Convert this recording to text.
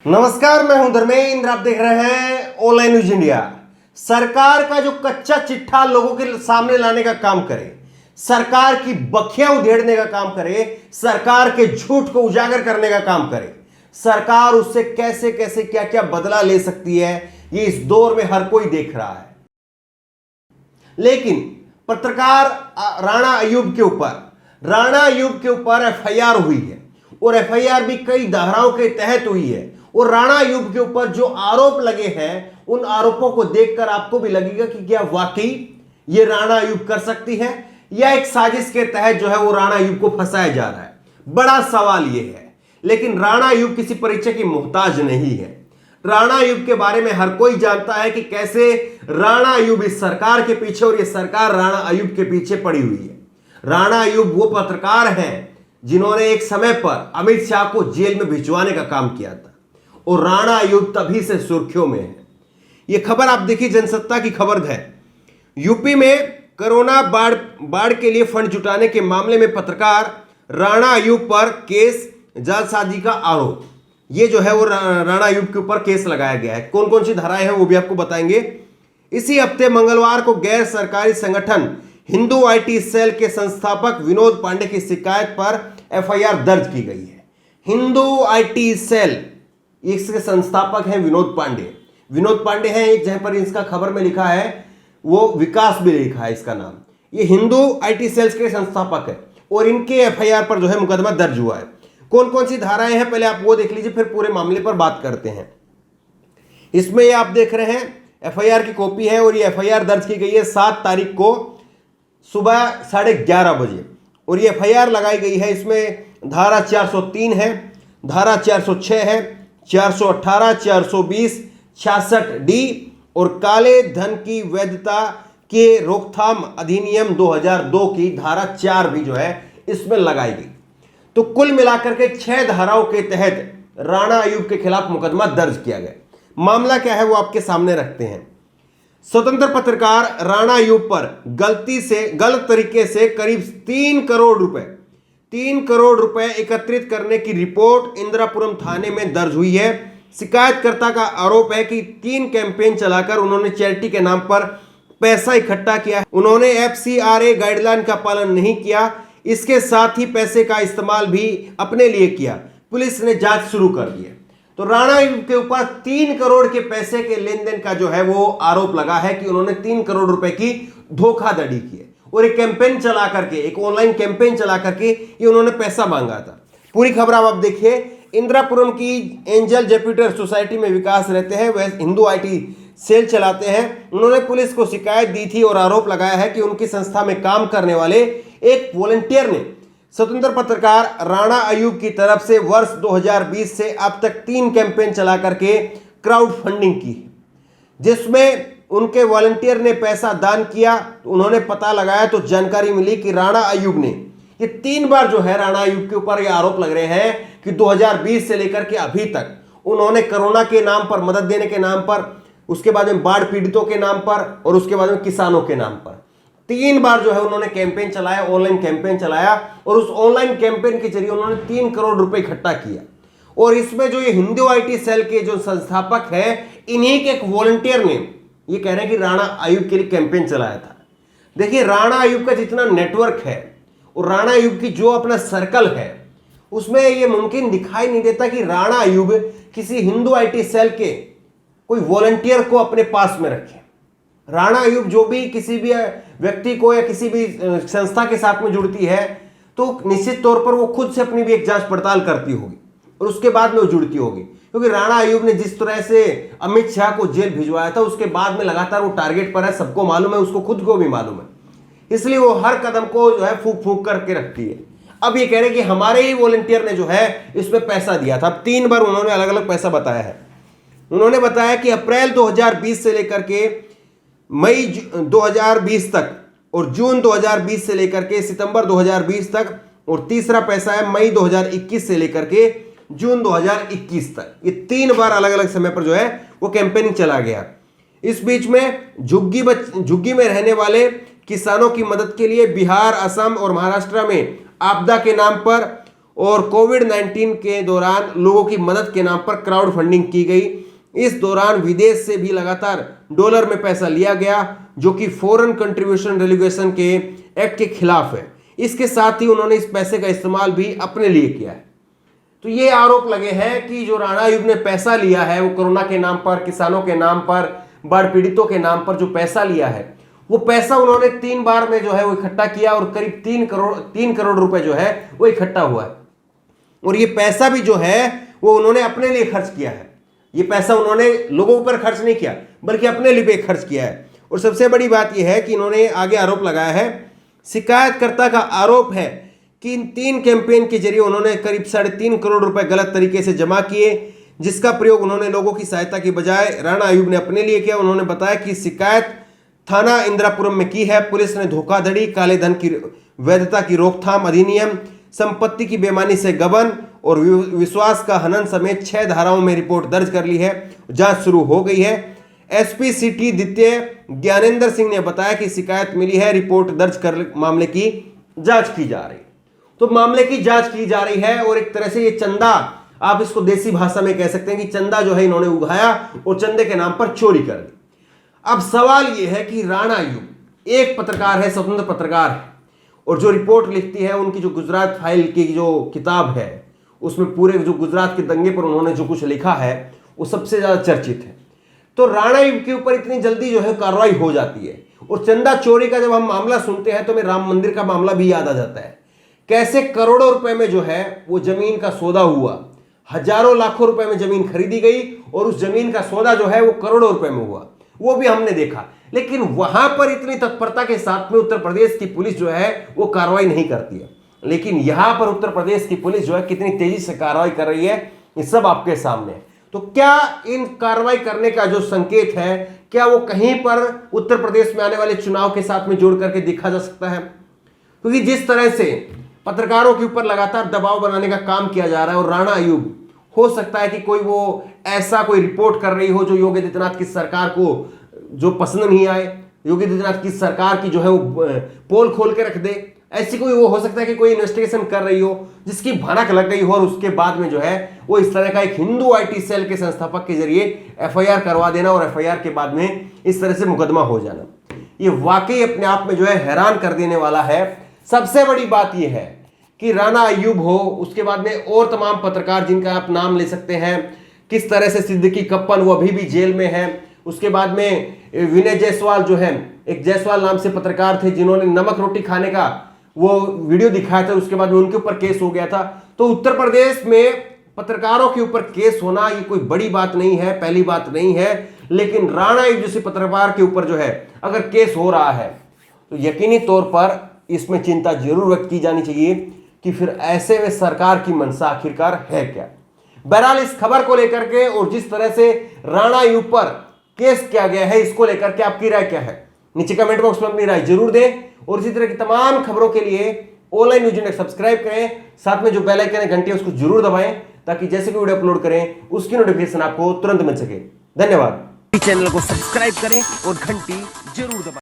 नमस्कार, मैं हूं धर्मेंद्र। आप देख रहे हैं ऑनलाइन न्यूज इंडिया। सरकार का जो कच्चा चिट्ठा लोगों के सामने लाने का काम करे, सरकार की बखियां उधेड़ने का काम करे, सरकार के झूठ को उजागर करने का काम करे, सरकार उससे कैसे कैसे क्या क्या बदला ले सकती है, ये इस दौर में हर कोई देख रहा है। लेकिन पत्रकार राणा अयूब के ऊपर एफआईआर हुई है और एफआईआर भी कई धाराओं के तहत हुई है। और राणा अयूब के ऊपर जो आरोप लगे हैं, उन आरोपों को देखकर आपको भी लगेगा कि क्या वाकई ये राणा अयूब कर सकती है या एक साजिश के तहत जो है वो राणा अयूब को फंसाया जा रहा है। बड़ा सवाल ये है। लेकिन राणा अयूब किसी परिचय की मोहताज नहीं है। राणा अयूब के बारे में हर कोई जानता है कि कैसे राणा अयूब इस सरकार के पीछे और ये सरकार राणा अयूब के पीछे पड़ी हुई है। राणा अयूब वो पत्रकार हैं जिन्होंने एक समय पर अमित शाह को जेल में भिजवाने का काम किया था और राणा अयूब तभी से सुर्खियों में है। यह खबर आप देखिए, जनसत्ता की खबर है। यूपी में कोरोना बाढ़ के लिए फंड जुटाने के मामले में पत्रकार राणा अयूब पर केस, जालसाजी का आरोप। ये जो है वो राणा अयूब के ऊपर केस लगाया गया है। कौन कौन सी धाराएं हैं वो भी आपको बताएंगे। इसी हफ्ते मंगलवार को गैर सरकारी संगठन हिंदू आईटी सेल के संस्थापक विनोद पांडे की शिकायत पर एफआईआर दर्ज की गई है। हिंदू आईटी सेल, इसके संस्थापक हैं विनोद पांडे हैं। एक जगह पर इसका खबर में लिखा है वो विकास भी लिखा है इसका नाम। ये हिंदू आईटी सेल्स के संस्थापक है और इनके एफआईआर पर जो है मुकदमा दर्ज हुआ है। कौन कौन सी धाराएं हैं पहले आप वो देख लीजिए, फिर पूरे मामले पर बात करते हैं। इसमें ये आप देख रहे हैं एफआईआर की कॉपी है और ये एफआईआर दर्ज की गई है 7 तारीख को सुबह 11:30 बजे और ये एफआईआर लगाई गई है। इसमें धारा 403 है, धारा 406 है, 418, 420, 66D और काले धन की वैधता के रोकथाम अधिनियम 2002 की धारा 4 भी जो है इसमें लगाई गई। तो कुल मिलाकर के 6 धाराओं के तहत राणा अयूब के खिलाफ मुकदमा दर्ज किया गया। मामला क्या है वो आपके सामने रखते हैं। स्वतंत्र पत्रकार राणा अयूब पर गलत तरीके से करीब 3 करोड़ रुपए एकत्रित करने की रिपोर्ट इंदिरापुरम थाने में दर्ज हुई है। शिकायतकर्ता का आरोप है कि 3 कैंपेन चलाकर उन्होंने चैरिटी के नाम पर पैसा इकट्ठा किया। उन्होंने एफसीआरए गाइडलाइन का पालन नहीं किया। इसके साथ ही पैसे का इस्तेमाल भी अपने लिए किया। पुलिस ने जांच शुरू कर दी है। तो राणा अयूब के ऊपर 3 करोड़ के पैसे के लेन देन का जो है वो आरोप लगा है कि उन्होंने 3 करोड़ रुपए की धोखाधड़ी की है और एक कैंपेन चला करके, एक ऑनलाइन कैंपेन चला करके ये उन्होंने पैसा मांगा था। पूरी खबर आप देखिए। इंदिरापुरम की एंजल जुपिटर सोसाइटी में विकास रहते हैं, वह हिंदू आईटी सेल चलाते हैं। उन्होंने पुलिस को शिकायत दी थी और आरोप लगाया है कि उनकी संस्था में काम करने वाले एक वॉलंटियर ने स्वतंत्र पत्रकार राणा अयूब की तरफ से वर्ष 2020 से अब तक 3 कैंपेन चला करके क्राउड फंडिंग की, जिसमें उनके वॉलंटियर ने पैसा दान किया। उन्होंने पता लगाया तो जानकारी मिली कि राणा अयूब ने ये 3 बार जो है राणा अयूब के ऊपर ये आरोप लग रहे हैं कि 2020 से लेकर के अभी तक उन्होंने कोरोना के नाम पर, मदद देने के नाम पर, उसके बाद में बाढ़ पीड़ितों के नाम पर और उसके बाद में किसानों के नाम पर 3 बार जो है उन्होंने कैंपेन चलाया, ऑनलाइन कैंपेन चलाया और उस ऑनलाइन कैंपेन के जरिए उन्होंने 3 करोड़ रुपए इकट्ठा किया। और इसमें जो ये हिंदू आईटी सेल के जो संस्थापक है, इन्हीं के एक वॉलंटियर ने ये कह रहे हैं कि राणा अयूब के लिए कैंपेन चलाया था। देखिए, राणा अयूब का जितना नेटवर्क है और राणा अयूब की जो अपना सर्कल है, उसमें ये मुमकिन दिखाई नहीं देता कि राणा अयूब किसी हिंदू आईटी सेल के कोई वॉलंटियर को अपने पास में रखे। राणा अयूब जो भी किसी भी व्यक्ति को या किसी भी संस्था के साथ में जुड़ती है तो निश्चित तौर पर वो खुद से अपनी भी एक जांच पड़ताल करती होगी और उसके बाद में वो जुड़ती होगी। क्योंकि राणा अयूब ने जिस तरह से अमित शाह को जेल भिजवाया था, उसके बाद में लगातार वो टारगेट पर है, सबको मालूम है, उसको खुद को भी मालूम है। इसलिए वो हर कदम को जो है फूक फूक करके रखती है। अब ये कह रहे हैं कि हमारे ही वॉलंटियर ने जो है इसमें पैसा दिया था। 3 बार उन्होंने अलग अलग पैसा बताया है। उन्होंने बताया कि अप्रैल 2020 से लेकर के मई 2020 तक और जून 2020 से लेकर के सितंबर 2020 तक, और तीसरा पैसा है मई 2021 से लेकर के जून 2021 तक। ये 3 बार अलग अलग समय पर जो है वो कैंपेनिंग चला गया। इस बीच में झुग्गी में रहने वाले किसानों की मदद के लिए बिहार, असम और महाराष्ट्र में आपदा के नाम पर और कोविड-19 के दौरान लोगों की मदद के नाम पर क्राउड फंडिंग की गई। इस दौरान विदेश से भी लगातार डॉलर में पैसा लिया गया, जो कि फॉरेन कंट्रीब्यूशन रेगुलेशन के एक्ट के खिलाफ है। इसके साथ ही उन्होंने इस पैसे का इस्तेमाल भी अपने लिए किया है। तो ये आरोप लगे हैं कि जो राणा अय्यूब ने पैसा लिया है, वो कोरोना के नाम पर, किसानों के नाम पर, बाढ़ पीड़ितों के नाम पर जो पैसा लिया है, वो पैसा उन्होंने 3 बार में जो है वो इकट्ठा किया और करीब 3 करोड़ रुपए जो है वो इकट्ठा हुआ है। और ये पैसा भी जो है वो उन्होंने अपने लिए खर्च किया है। ये पैसा उन्होंने लोगों पर खर्च नहीं किया, बल्कि अपने लिए खर्च किया है। और सबसे बड़ी बात यह है कि इन्होंने आगे आरोप लगाया है, शिकायतकर्ता का आरोप है कि इन 3 कैंपेन के जरिए उन्होंने करीब 3.5 करोड़ रुपए गलत तरीके से जमा किए, जिसका प्रयोग उन्होंने लोगों की सहायता की बजाय राणा अय्यूब ने अपने लिए किया। उन्होंने बताया कि शिकायत थाना इंदिरापुरम में की है। पुलिस ने धोखाधड़ी, काले धन की वैधता की रोकथाम अधिनियम, संपत्ति की बेईमानी से गबन और विश्वास का हनन समेत 6 धाराओं में रिपोर्ट दर्ज कर ली है। जांच शुरू हो गई है। एसपी सिटी द्वितीय ज्ञानेंद्र सिंह ने बताया कि शिकायत मिली है, रिपोर्ट दर्ज कर मामले की जांच की जा रही। तो मामले की जांच की जा रही है और एक तरह से ये चंदा, आप इसको देसी भाषा में कह सकते हैं कि चंदा जो है इन्होंने उगाया और चंदे के नाम पर चोरी कर दी। अब सवाल यह है कि राणा अय्यूब एक पत्रकार है, स्वतंत्र पत्रकार है, और जो रिपोर्ट लिखती है, उनकी जो गुजरात फाइल की जो किताब है, उसमें पूरे जो गुजरात के दंगे पर उन्होंने जो कुछ लिखा है वो सबसे ज्यादा चर्चित है। तो राणा अय्यूब के ऊपर इतनी जल्दी जो है कार्रवाई हो जाती है। और चंदा चोरी का जब हम मामला सुनते हैं तो हमें राम मंदिर का मामला भी याद आ जाता है। कैसे करोड़ों रुपए में जो है वो जमीन का सौदा हुआ, हजारों लाखों रुपए में जमीन खरीदी गई और उस जमीन का सौदा जो है वो करोड़ों रुपए में हुआ, वो भी हमने देखा। लेकिन वहां पर इतनी तत्परता के साथ में उत्तर प्रदेश की पुलिस जो है वो कार्रवाई नहीं करती है। लेकिन यहां पर उत्तर प्रदेश की पुलिस जो है कितनी तेजी से कार्रवाई कर रही है, ये सब आपके सामने है। तो क्या इन कार्रवाई करने का जो संकेत है, क्या वो कहीं पर उत्तर प्रदेश में आने वाले चुनाव के साथ में जोड़ करके देखा जा सकता है? क्योंकि जिस तरह से पत्रकारों के ऊपर लगातार दबाव बनाने का काम किया जा रहा है, और राणा अय्यूब हो सकता है कि कोई वो ऐसा कोई रिपोर्ट कर रही हो जो योगी आदित्यनाथ की सरकार को जो पसंद नहीं आए, योगी आदित्यनाथ की सरकार की जो है वो पोल खोल के रख दे। ऐसी कोई वो हो सकता है कि कोई इन्वेस्टिगेशन कर रही हो जिसकी भनक लग गई हो, और उसके बाद में जो है वो इस तरह का एक हिंदू आईटी सेल के संस्थापक के जरिए एफआईआर करवा देना और एफआईआर के बाद में इस तरह से मुकदमा हो जाना, ये वाकई अपने आप में जो है हैरान कर देने वाला है। सबसे बड़ी बात यह है कि राणा अय्यूब हो, उसके बाद में और तमाम पत्रकार जिनका आप नाम ले सकते हैं, किस तरह से सिद्दीकी कप्पन वो अभी भी जेल में है। उसके बाद में विनय जायसवाल जो है, एक जायसवाल नाम से पत्रकार थे जिन्होंने नमक रोटी खाने का वो वीडियो दिखाया था, उसके बाद में उनके ऊपर केस हो गया था। तो उत्तर प्रदेश में पत्रकारों के ऊपर केस होना ये कोई बड़ी बात नहीं है, पहली बात नहीं है। लेकिन राणा अय्यूब जैसे पत्रकार के ऊपर जो है अगर केस हो रहा है तो यकीनी तौर पर इसमें चिंता जरूर व्यक्त की जानी चाहिए कि फिर ऐसे में सरकार की मंशा आखिरकार है क्या। बहरहाल इस खबर को लेकर के और जिस तरह से राणा अय्यूब पर केस किया गया है, इसको लेकर के आपकी राय क्या है? नीचे कमेंट बॉक्स में अपनी राय जरूर दें। और इसी तरह की तमाम खबरों के लिए ऑनलाइन न्यूज इंडेक्स सब्सक्राइब करें, साथ में जो बेल आइकन है घंटी उसको जरूर दबाएं, ताकि जैसे भी वीडियो अपलोड करें उसकी नोटिफिकेशन आपको तुरंत मिल सके। धन्यवाद। चैनल को सब्सक्राइब करें और घंटी जरूर दबाएं।